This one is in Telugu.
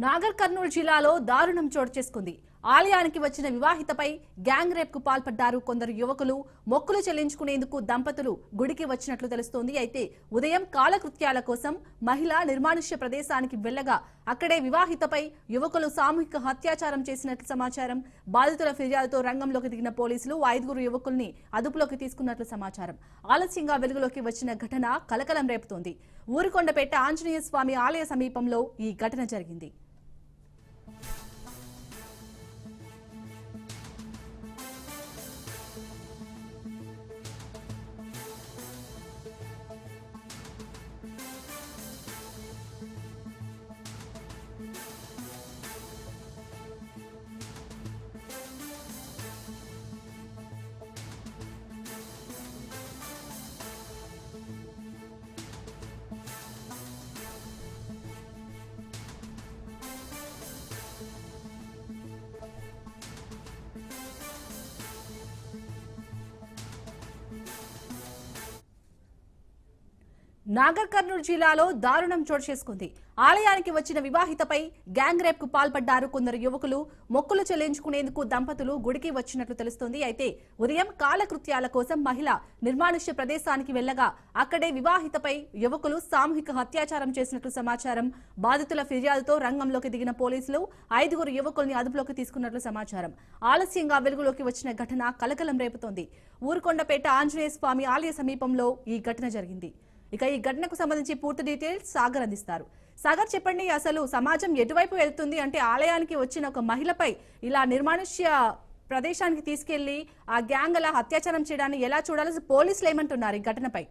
నాగర్ కర్నూలు జిల్లాలో దారుణం చోటు చేసుకుంది. ఆలయానికి వచ్చిన వివాహితపై గ్యాంగ్ రేప్ కు పాల్పడ్డారు కొందరు యువకులు. మొక్కులు చెల్లించుకునేందుకు దంపతులు గుడికి వచ్చినట్లు తెలుస్తోంది. అయితే ఉదయం కాలకృత్యాల కోసం మహిళ నిర్మానుష్య ప్రదేశానికి వెళ్లగా అక్కడే వివాహితపై యువకులు సామూహిక అత్యాచారం చేసినట్లు సమాచారం. బాధితుల ఫిర్యాదుతో రంగంలోకి దిగిన పోలీసులు 5 యువకుల్ని అదుపులోకి తీసుకున్నట్లు సమాచారం. ఆలస్యంగా వెలుగులోకి వచ్చిన ఘటన కలకలం రేపుతోంది. ఊరుకొండపేట ఆంజనేయ స్వామి ఆలయ సమీపంలో ఈ ఘటన జరిగింది. నాగర్ కర్నూలు జిల్లాలో దారుణం చోటు చేసుకుంది. ఆలయానికి వచ్చిన వివాహితపై గ్యాంగ్ రేప్ కు పాల్పడ్డారు కొందరు యువకులు. మొక్కులు చెల్లించుకునేందుకు దంపతులు గుడికి వచ్చినట్లు తెలుస్తోంది. అయితే ఉదయం కాలకృత్యాల కోసం మహిళ నిర్మానుష్య ప్రదేశానికి వెళ్లగా అక్కడే వివాహితపై యువకులు సామూహిక అత్యాచారం చేసినట్లు సమాచారం. బాధితుల ఫిర్యాదుతో రంగంలోకి దిగిన పోలీసులు 5 యువకుల్ని అదుపులోకి తీసుకున్నట్లు సమాచారం. ఆలస్యంగా వెలుగులోకి వచ్చిన ఘటన కలకలం రేపుతోంది. ఊరుకొండపేట ఆంజనేయ స్వామి ఆలయ సమీపంలో ఈ ఘటన జరిగింది. ఇక ఈ ఘటనకు సంబంధించి పూర్తి డీటెయిల్స్ సాగర్ అందిస్తారు. సాగర్, చెప్పండి, అసలు సమాజం ఎటువైపు వెళ్తుంది? అంటే ఆలయానికి వచ్చిన ఒక మహిళపై ఇలా నిర్మానుష్య ప్రదేశానికి తీసుకెళ్లి ఆ గ్యాంగ్ అలా అత్యాచారం చేయడాన్ని ఎలా చూడాలి? పోలీసులు ఏమంటున్నారు ఈ ఘటనపై?